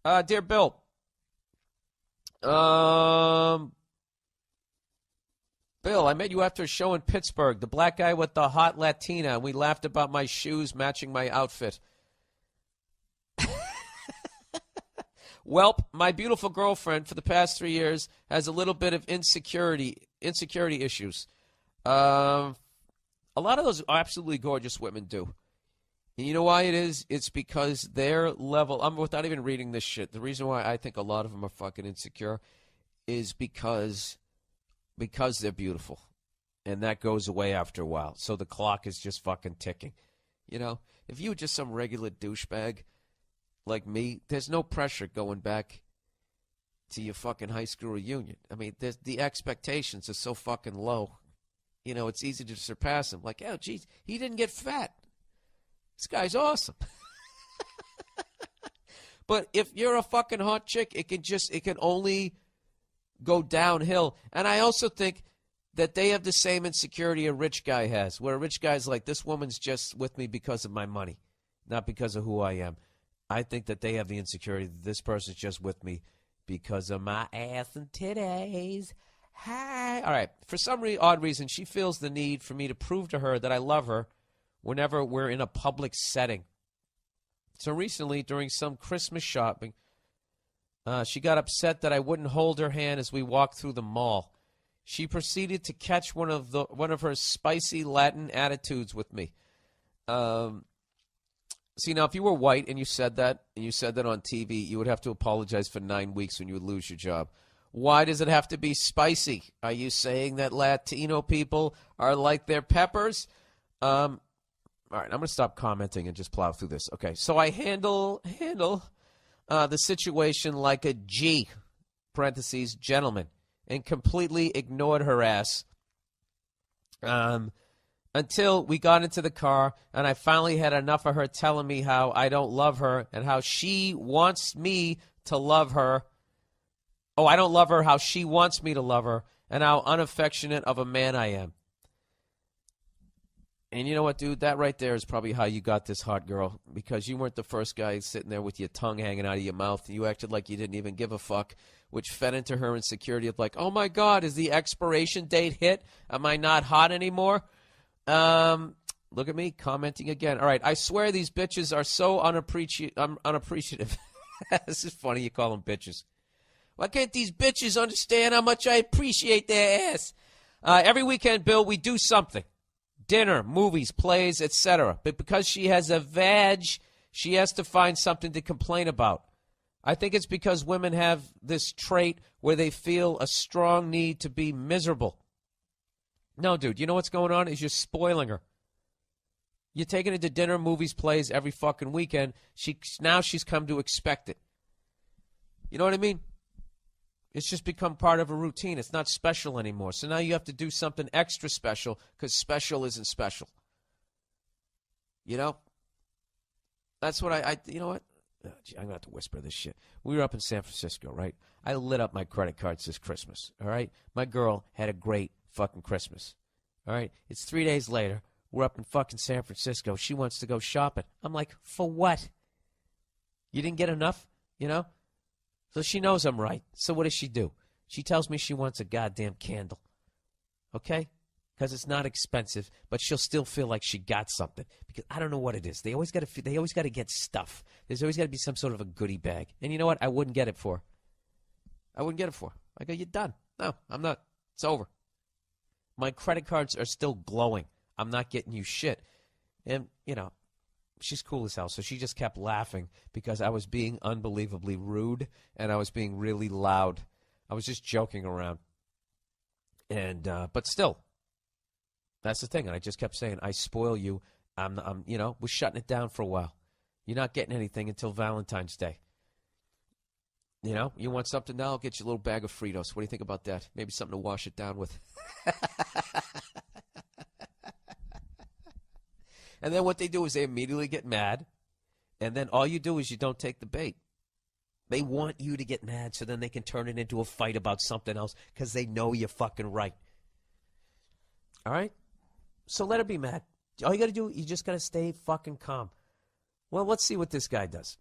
Dear Bill, Bill, I met you after a show in Pittsburgh. The black guy with the hot Latina. We laughed about my shoes matching my outfit. Welp, my beautiful girlfriend for the past 3 years has a little bit of insecurity issues. A lot of those absolutely gorgeous women do. And you know why it is? It's because their level, without even reading this shit, the reason why I think a lot of them are fucking insecure is because they're beautiful. And that goes away after a while. So the clock is just fucking ticking. You know, if you were just some regular douchebag like me, there's no pressure going back to your fucking high school reunion. I mean, the expectations are so fucking low. You know, it's easy to surpass them. Like, oh, geez, he didn't get fat. This guy's awesome. But if you're a fucking hot chick, it can only go downhill. And I also think that they have the same insecurity a rich guy has, where a rich guy's like, this woman's just with me because of my money, not because of who I am. I think that they have the insecurity that this person's just with me because of my ass and titties. Hi. All right. For some odd reason, she feels the need for me to prove to her that I love her whenever we're in a public setting. So recently, during some Christmas shopping, she got upset that I wouldn't hold her hand as we walked through the mall. She proceeded to catch one of her spicy Latin attitudes with me. See, now, if you were white and you said that on TV, you would have to apologize for 9 weeks when you would lose your job. Why does it have to be spicy? Are you saying that Latino people are like their peppers? All right, I'm going to stop commenting and just plow through this. Okay, so I handle the situation like a G, parentheses, gentleman, and completely ignored her ass. Until we got into the car, and I finally had enough of her telling me how I don't love her and how she wants me to love her. Oh, I don't love her, how she wants me to love her, and how unaffectionate of a man I am. And you know what, dude? That right there is probably how you got this hot girl, because you weren't the first guy sitting there with your tongue hanging out of your mouth. You acted like you didn't even give a fuck, which fed into her insecurity of like, oh, my God, is the expiration date hit? Am I not hot anymore? Look at me commenting again. All right, I swear these bitches are so unappreciative. This is funny you call them bitches. Why can't these bitches understand how much I appreciate their ass? Every weekend, Bill, we do something. Dinner, movies, plays, etc. But because she has a vag, she has to find something to complain about. I think it's because women have this trait where they feel a strong need to be miserable. No, dude, you know what's going on is you're spoiling her. You're taking her to dinner, movies, plays every fucking weekend. Now she's come to expect it. You know what I mean? It's just become part of a routine. It's not special anymore. So now you have to do something extra special because special isn't special. You know? That's what you know what? Oh, gee, I'm going to have to whisper this shit. We were up in San Francisco, right? I lit up my credit cards this Christmas, all right? My girl had a great fucking Christmas, all right? It's 3 days later. We're up in fucking San Francisco. She wants to go shopping. I'm like, for what? You didn't get enough, you know? So she knows I'm right. So what does she do? She tells me she wants a goddamn candle, okay? Because it's not expensive, but she'll still feel like she got something. Because I don't know what it is. They always got to get stuff. There's always got to be some sort of a goodie bag. And you know what? I wouldn't get it for her. I go, you're done. No, I'm not. It's over. My credit cards are still glowing. I'm not getting you shit. And, you know, she's cool as hell. So she just kept laughing because I was being unbelievably rude and I was being really loud. I was just joking around. And, but still, that's the thing. And I just kept saying, I spoil you. I'm you know, we're shutting it down for a while. You're not getting anything until Valentine's Day. You know, you want something now? I'll get you a little bag of Fritos. What do you think about that? Maybe something to wash it down with. And then what they do is they immediately get mad. And then all you do is you don't take the bait. They want you to get mad so then they can turn it into a fight about something else because they know you're fucking right. All right? So let her be mad. All you got to do, you just got to stay fucking calm. Well, let's see what this guy does.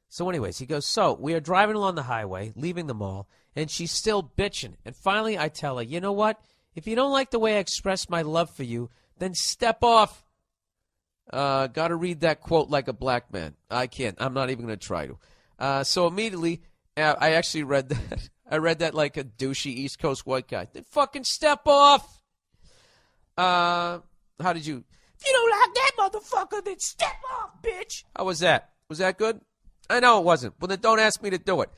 So anyways, he goes, so we are driving along the highway, leaving the mall, and she's still bitching. And finally I tell her, you know what? If you don't like the way I express my love for you, then step off. Got to read that quote like a black man. I can't. I'm not even going to try to. So immediately, I actually read that. I read that like a douchey East Coast white guy. Then fucking step off. How did you? If you don't like that motherfucker, then step off, bitch. How was that? Was that good? I know it wasn't. Well, then don't ask me to do it.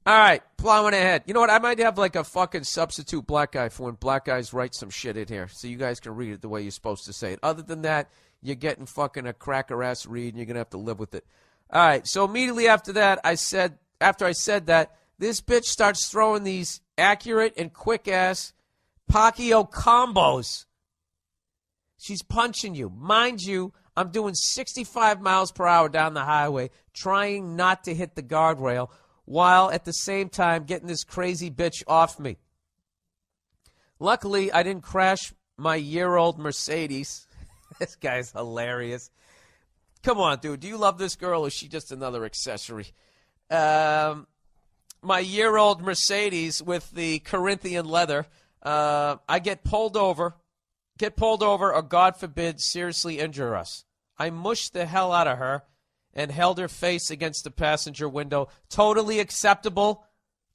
All right, plowing ahead. You know what? I might have like a fucking substitute black guy for when black guys write some shit in here so you guys can read it the way you're supposed to say it. Other than that, you're getting fucking a cracker-ass read and you're going to have to live with it. All right, so immediately after that, after I said that, this bitch starts throwing these accurate and quick-ass Pacquiao combos. She's punching you. Mind you, I'm doing 65 miles per hour down the highway, trying not to hit the guardrail, while at the same time getting this crazy bitch off me. Luckily, I didn't crash my year-old Mercedes. This guy's hilarious. Come on, dude. Do you love this girl or is she just another accessory? My year-old Mercedes with the Corinthian leather. I get pulled over, or God forbid, seriously injure us. I mushed the hell out of her and held her face against the passenger window. Totally acceptable.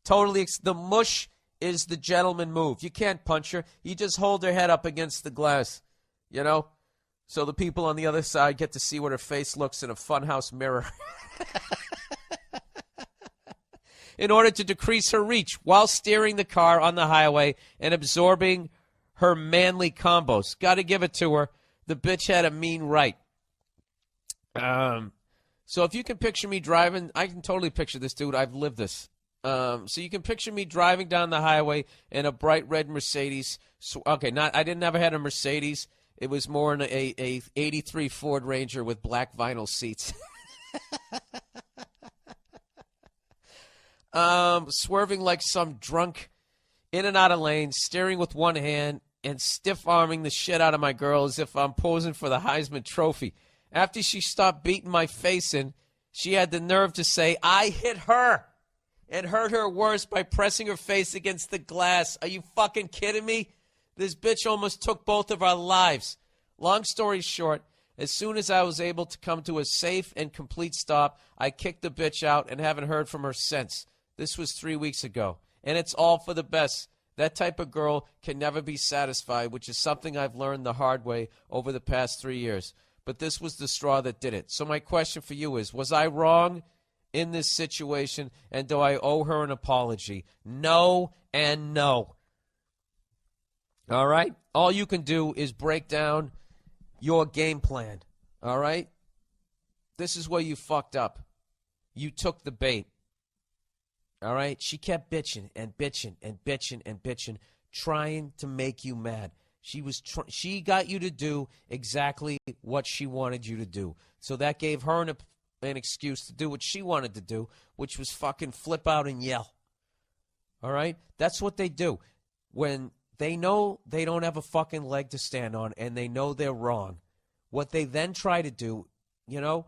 The mush is the gentleman move. You can't punch her. You just hold her head up against the glass, you know, so the people on the other side get to see what her face looks in a funhouse mirror. In order to decrease her reach while steering the car on the highway and absorbing her manly combos. Got to give it to her. The bitch had a mean right. So if you can picture me driving, I can totally picture this, dude. I've lived this. So you can picture me driving down the highway in a bright red Mercedes. Okay, I didn't ever had a Mercedes. It was more in a 83 Ford Ranger with black vinyl seats. Swerving like some drunk, in and out of lanes, steering with one hand, and stiff-arming the shit out of my girl as if I'm posing for the Heisman Trophy. After she stopped beating my face in, she had the nerve to say, I hit her, and hurt her worse by pressing her face against the glass. Are you fucking kidding me? This bitch almost took both of our lives. Long story short, as soon as I was able to come to a safe and complete stop, I kicked the bitch out and haven't heard from her since. This was 3 weeks ago, and it's all for the best. That type of girl can never be satisfied, which is something I've learned the hard way over the past 3 years. But this was the straw that did it. So my question for you is, was I wrong in this situation, and do I owe her an apology? No and no. All right? All you can do is break down your game plan. All right? This is where you fucked up. You took the bait. All right? She kept bitching and bitching and bitching and bitching, trying to make you mad. She got you to do exactly what she wanted you to do. So that gave her an excuse to do what she wanted to do, which was fucking flip out and yell. All right? That's what they do. When they know they don't have a fucking leg to stand on and they know they're wrong, what they then try to do, you know,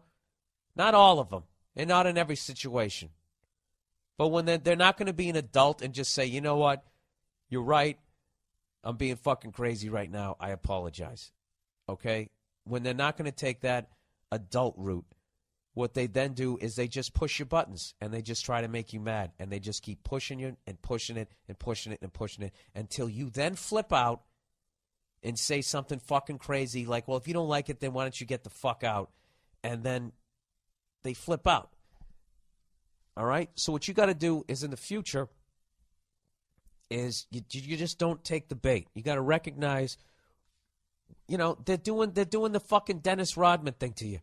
not all of them, and not in every situation, but when they're not going to be an adult and just say, you know what, you're right, I'm being fucking crazy right now, I apologize. Okay? When they're not going to take that adult route, what they then do is they just push your buttons and they just try to make you mad, and they just keep pushing you and pushing it and pushing it and pushing it until you then flip out and say something fucking crazy like, well, if you don't like it, then why don't you get the fuck out? And then they flip out. All right? So what you got to do is in the future is you just don't take the bait. You got to recognize, you know, they're doing the fucking Dennis Rodman thing to you.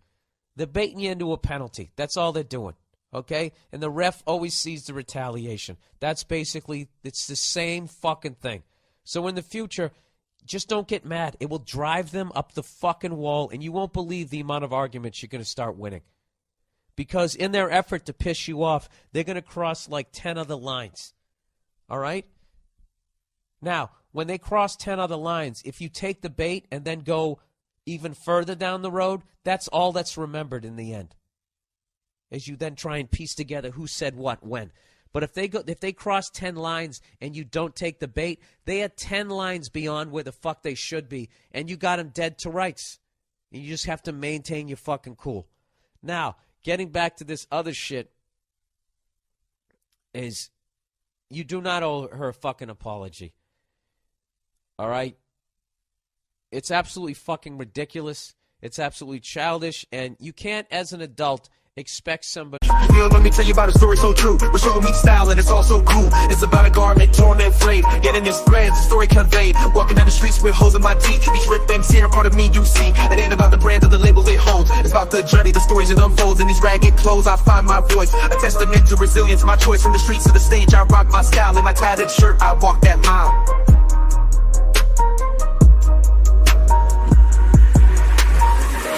They're baiting you into a penalty. That's all they're doing, okay? And the ref always sees the retaliation. That's basically, it's the same fucking thing. So in the future, just don't get mad. It will drive them up the fucking wall, and you won't believe the amount of arguments you're going to start winning. Because in their effort to piss you off, they're going to cross like 10 other lines, all right? Now, when they cross 10 other lines, if you take the bait and then go even further down the road, that's all that's remembered in the end. as you then try and piece together who said what when. But if they cross 10 lines and you don't take the bait, they are 10 lines beyond where the fuck they should be, and you got them dead to rights. And you just have to maintain your fucking cool. Now, getting back to this other shit is you do not owe her a fucking apology. All right? It's absolutely fucking ridiculous. It's absolutely childish, and you can't, as an adult, expect somebody. Let me tell you about a story so true. We're showing me style and it's all so cool. It's about a garment torn and frayed, getting its threads, the story conveyed. Walking down the streets with holes in my teeth. These ripped things here, part of me you see. It ain't about the brand or the label it holds. It's about the journey, the stories it unfolds. In these ragged clothes I find my voice, a testament to resilience. My choice from the streets to the stage, I rock my style. In my tattered shirt, I walk that mile.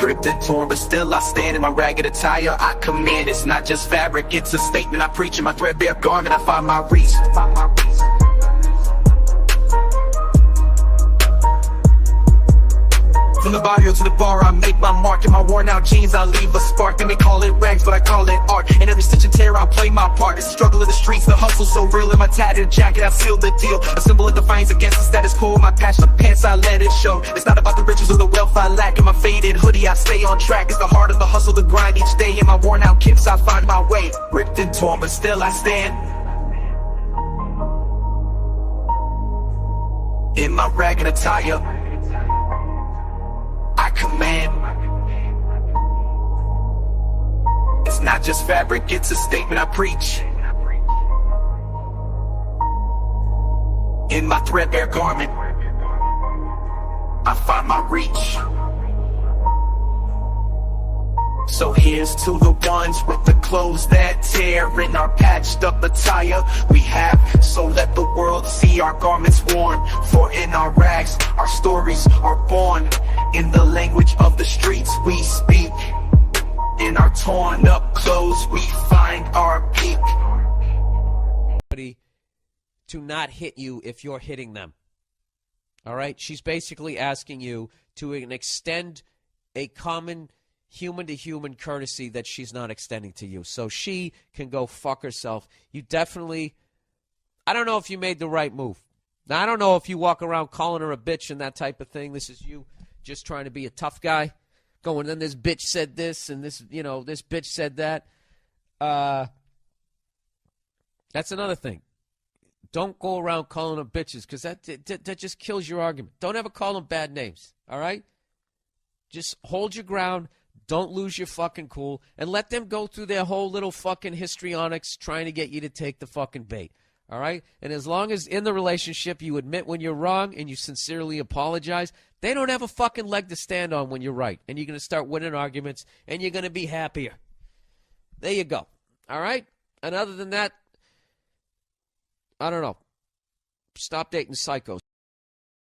Ripped and torn, but still I stand in my ragged attire. I command, it's not just fabric, it's a statement I preach. In my threadbare garment, I find my reach. From the barrio to the bar, I make my mark. In my worn out jeans, I leave a spark. They may call it rags, but I call it art. In every stitch and tear, I play my part. It's the struggle of the streets, the hustle so real. In my tattered jacket, I seal the deal. A symbol of defiance against the status quo. My patched up pants, I let it show. It's not about the riches or the wealth I lack. In my faded hoodie, I stay on track. It's the heart of the hustle, the grind each day. In my worn out kicks, I find my way. Ripped and torn, but still I stand. In my ragged attire, I command. It's not just fabric, it's a statement I preach. In my threadbare garment, I find my reach. So here's to the ones with the clothes that tear. In our patched up attire we have, so let the world see our garments worn. For in our rags, our stories are born. In the language of the streets we speak. In our torn up clothes we find our peak. To not hit you if you're hitting them. All right? She's basically asking you to extend a common human-to-human courtesy that she's not extending to you. So she can go fuck herself. You definitely, I don't know if you made the right move. Now, I don't know if you walk around calling her a bitch and that type of thing. This is you just trying to be a tough guy. Going, then this bitch said this and this, this bitch said that. That's another thing. Don't go around calling them bitches because that just kills your argument. Don't ever call them bad names, all right? Just hold your ground. Don't lose your fucking cool. And let them go through their whole little fucking histrionics trying to get you to take the fucking bait, all right? And as long as in the relationship you admit when you're wrong and you sincerely apologize, they don't have a fucking leg to stand on when you're right. And you're going to start winning arguments and you're going to be happier. There you go, all right? And other than that, I don't know. Stop dating psychos.